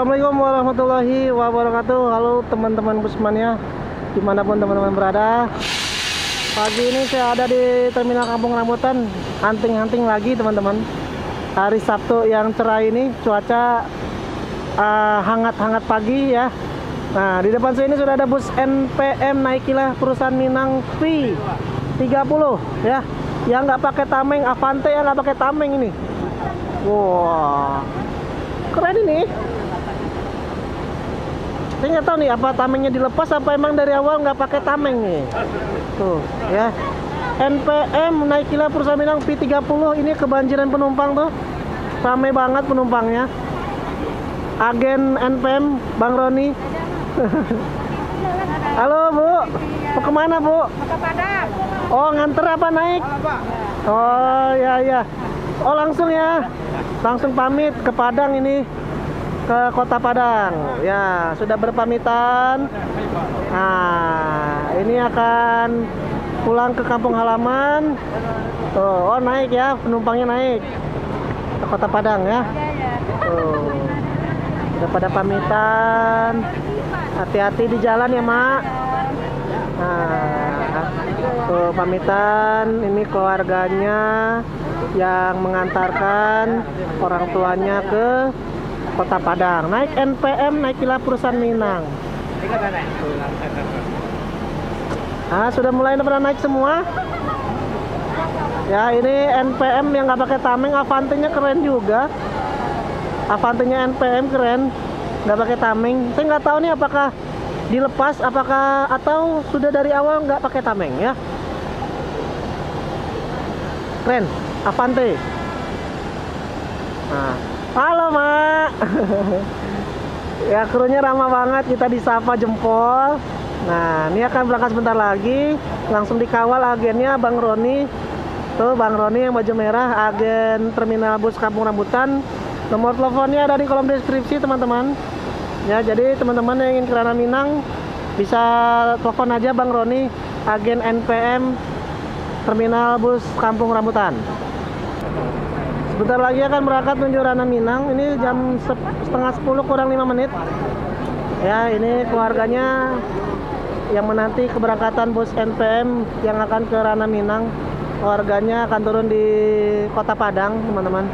Assalamualaikum warahmatullahi wabarakatuh. Halo teman-teman busmania, dimanapun teman-teman berada. Pagi ini saya ada di Terminal Kampung Rambutan, hunting-hunting lagi teman-teman. Hari Sabtu yang cerah ini, cuaca hangat-hangat pagi ya. Nah, di depan saya ini sudah ada bus NPM Naikilah perusahaan Minang V30 ya, yang nggak pakai tameng, Avante yang nggak pakai tameng ini. Wah, keren ini. Saya nggak tahu nih apa tamengnya dilepas apa emang dari awal nggak pakai tameng nih. Tuh ya, NPM Naikilah perusahaan Minang V30 ini kebanjiran penumpang tuh, ramai banget penumpangnya. Agen NPM Bang Roni. Halo Bu, mau kemana Bu? Ke Padang. Oh, nganter apa naik? Oh ya. Oh langsung ya, langsung pamit ke Padang ini, ke kota Padang. Ya sudah berpamitan. Nah ini akan pulang ke kampung halaman. Tuh, oh naik ya, penumpangnya naik ke kota Padang ya. Tuh, udah pada pamitan. Hati-hati di jalan ya Mak. Nah, tuh pamitan. Ini keluarganya yang mengantarkan orang tuanya ke kota Padang. Naik NPM Naikilah perusahaan Minang. Nah, sudah mulai pada naik semua. Ya, ini NPM yang nggak pakai tameng. Avante-nya keren juga. Avante-nya NPM keren, nggak pakai tameng. Saya nggak tahu nih apakah dilepas, apakah atau sudah dari awal nggak pakai tameng ya. Keren, Avante. Nah, halo Mak. Ya krunya ramah banget, kita disapa jempol. Nah ini akan berangkat sebentar lagi, langsung dikawal agennya Bang Roni. Tuh Bang Roni yang baju merah, agen Terminal Bus Kampung Rambutan. Nomor teleponnya ada di kolom deskripsi teman-teman. Ya jadi teman-teman yang ingin ke Ranah Minang bisa telepon aja Bang Roni, agen NPM Terminal Bus Kampung Rambutan. Sebentar lagi akan berangkat menuju Ranah Minang. Ini jam setengah 10 kurang 5 menit. Ya ini keluarganya yang menanti keberangkatan bus NPM yang akan ke Ranah Minang. Keluarganya akan turun di kota Padang teman-teman.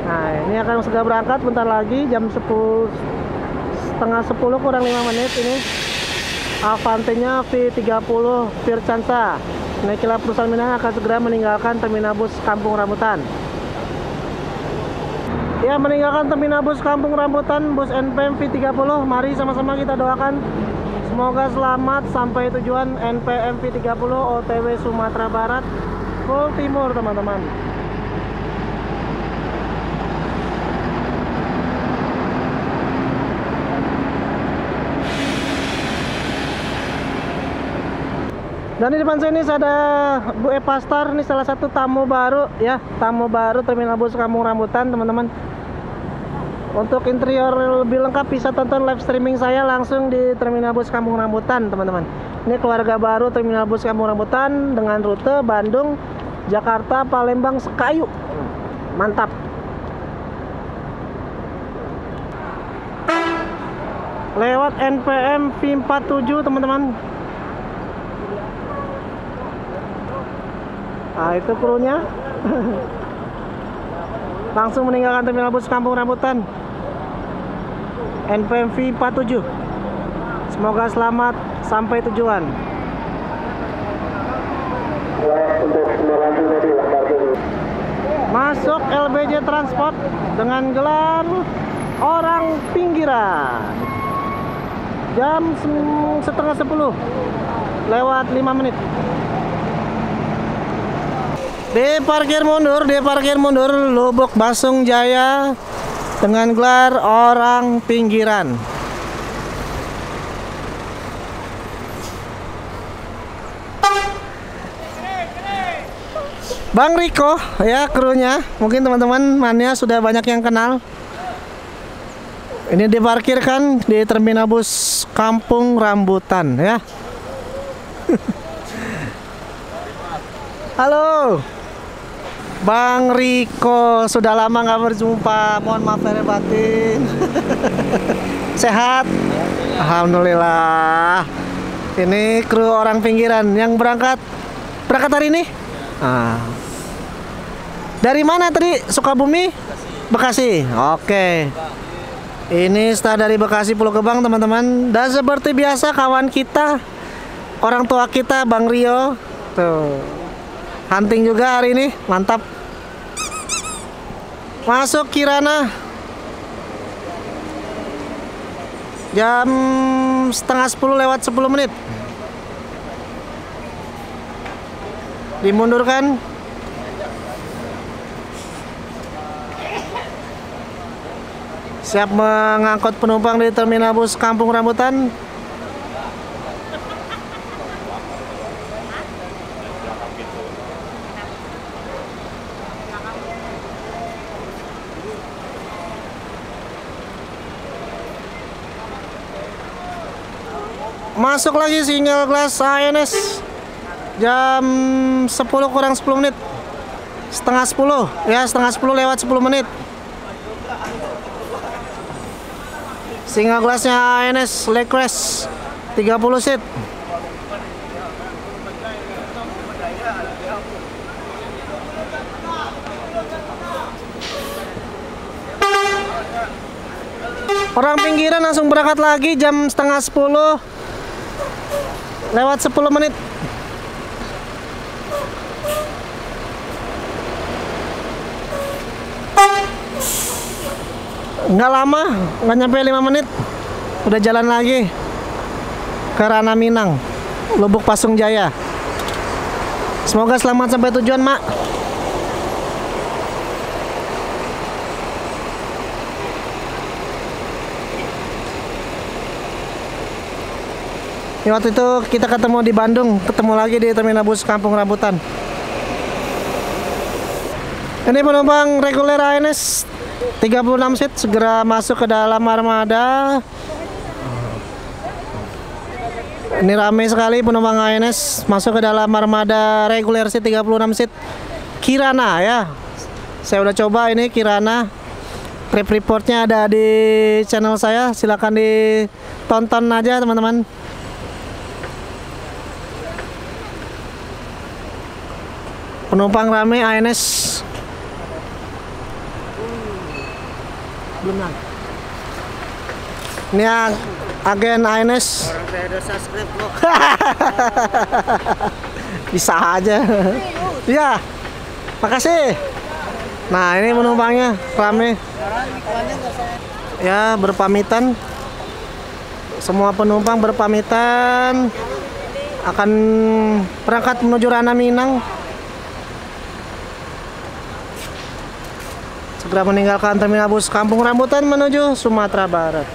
Nah ini akan segera berangkat bentar lagi jam setengah 10 kurang 5 menit. Ini Avante-nya V30 Vircansa Naikilah perusahaan Minang akan segera meninggalkan Terminal Bus Kampung Rambutan. Ya, meninggalkan Terminal Bus Kampung Rambutan, bus NPM V30. Mari sama-sama kita doakan semoga selamat sampai tujuan. NPM V30 OTW Sumatera Barat full timur teman-teman. Dan di depan saya ini ada Bu Epastar, ini salah satu tamu baru ya, tamu baru Terminal Bus Kampung Rambutan teman-teman. Untuk interior lebih lengkap bisa tonton live streaming saya langsung di Terminal Bus Kampung Rambutan teman-teman. Ini keluarga baru Terminal Bus Kampung Rambutan dengan rute Bandung, Jakarta, Palembang, Sekayu. Mantap. Lewat NPM V47 teman-teman. Nah itu krunya. Langsung meninggalkan Terminal Bus Kampung Rambutan NPM V47. Semoga selamat sampai tujuan. Masuk LBJ Transport dengan gelar orang pinggiran. Jam setengah 10 lewat 5 menit. Di parkir mundur Lubuk Basung Jaya dengan gelar orang pinggiran. Bang Riko ya krunya, mungkin teman-teman mania sudah banyak yang kenal. Ini diparkirkan di Terminal Bus Kampung Rambutan ya. Bang Riko, sudah lama nggak berjumpa. Mohon maaf lahir batin. Sehat? Alhamdulillah. Ini kru orang pinggiran yang berangkat hari ini. Dari mana tadi? Sukabumi? Bekasi. Oke. Ini start dari Bekasi Pulau Gebang, teman-teman. Dan seperti biasa kawan kita, orang tua kita, Bang Rio. Tuh. Hunting juga hari ini, mantap. Masuk Kirana jam setengah 10 lewat 10 menit. Dimundurkan. Siap mengangkut penumpang di terminal bus Kampung Rambutan. Masuk lagi single class ANS jam 10 kurang 10 menit. Setengah 10 ya, setengah 10 lewat 10 menit. Single classnya ANS Lecres 30 seat. Orang pinggiran langsung berangkat lagi jam setengah 10 lewat 10 menit. Nggak lama, nggak nyampe 5 menit udah jalan lagi ke Rana Minang, Lubuk Pasung Jaya. Semoga selamat sampai tujuan, Mak. Ya, waktu itu kita ketemu di Bandung, ketemu lagi di terminal bus Kampung Rambutan. Ini penumpang reguler ANS 36 seat segera masuk ke dalam armada. Ini ramai sekali penumpang ANS masuk ke dalam armada reguler seat 36 seat Kirana ya. Saya udah coba ini Kirana. Trip reportnya ada di channel saya, silakan ditonton aja teman-teman. Penumpang rame ANS. Belum lagi. Ini agen ANS. Orang saya udah subscribe kok. Bisa aja. Ya, makasih. Nah, ini penumpangnya rame. Ya, berpamitan. Semua penumpang berpamitan akan berangkat menuju Rana Minang. Segera meninggalkan terminal bus Kampung Rambutan menuju Sumatera Barat.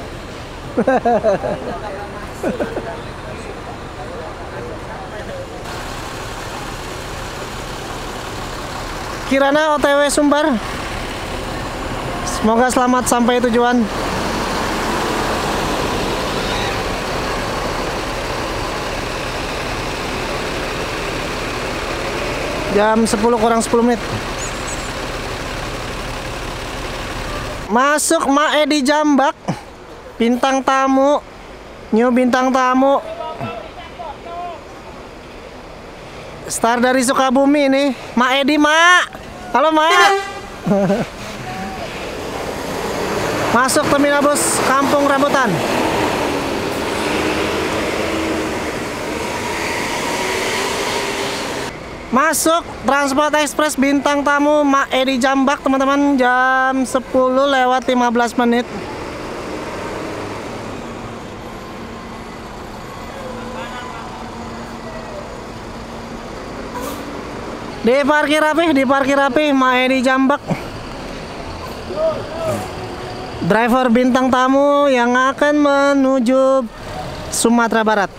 Kirana OTW Sumbar. Semoga selamat sampai tujuan. Jam 10 kurang 10 menit. Masuk Mae di Jambak. Bintang tamu. New bintang tamu. Start dari Sukabumi nih. Mak Edi, Mak. Halo, Mak. Masuk terminal bus Kampung Rambutan. Masuk Transport Express bintang tamu Mak Edi Jambak, teman-teman, jam 10 lewat 15 menit. Diparkir rapi Mak Edi Jambak. Driver bintang tamu yang akan menuju Sumatera Barat.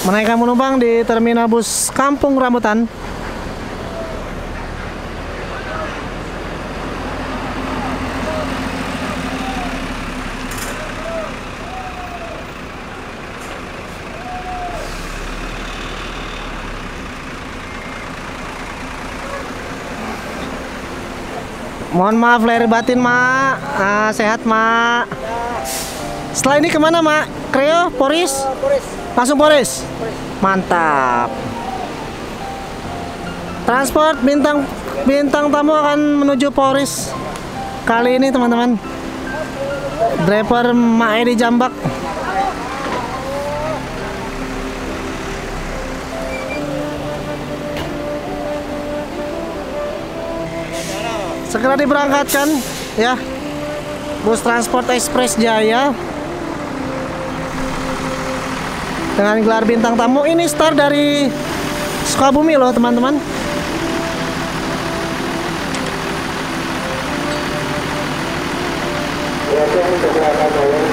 Menaikkan penumpang di terminal bus Kampung Rambutan. Mohon maaf lahir batin, Mak. Sehat, Mak. Setelah ini kemana, Mak? Kreo, Poris? Langsung Poris? Mantap. Transport bintang tamu akan menuju Poris kali ini, teman-teman. Driver Mak Edi Jambak. Segera diberangkatkan ya bus transport Express Jaya dengan gelar bintang tamu. Ini start dari Sukabumi loh, teman-teman. Silakan untuk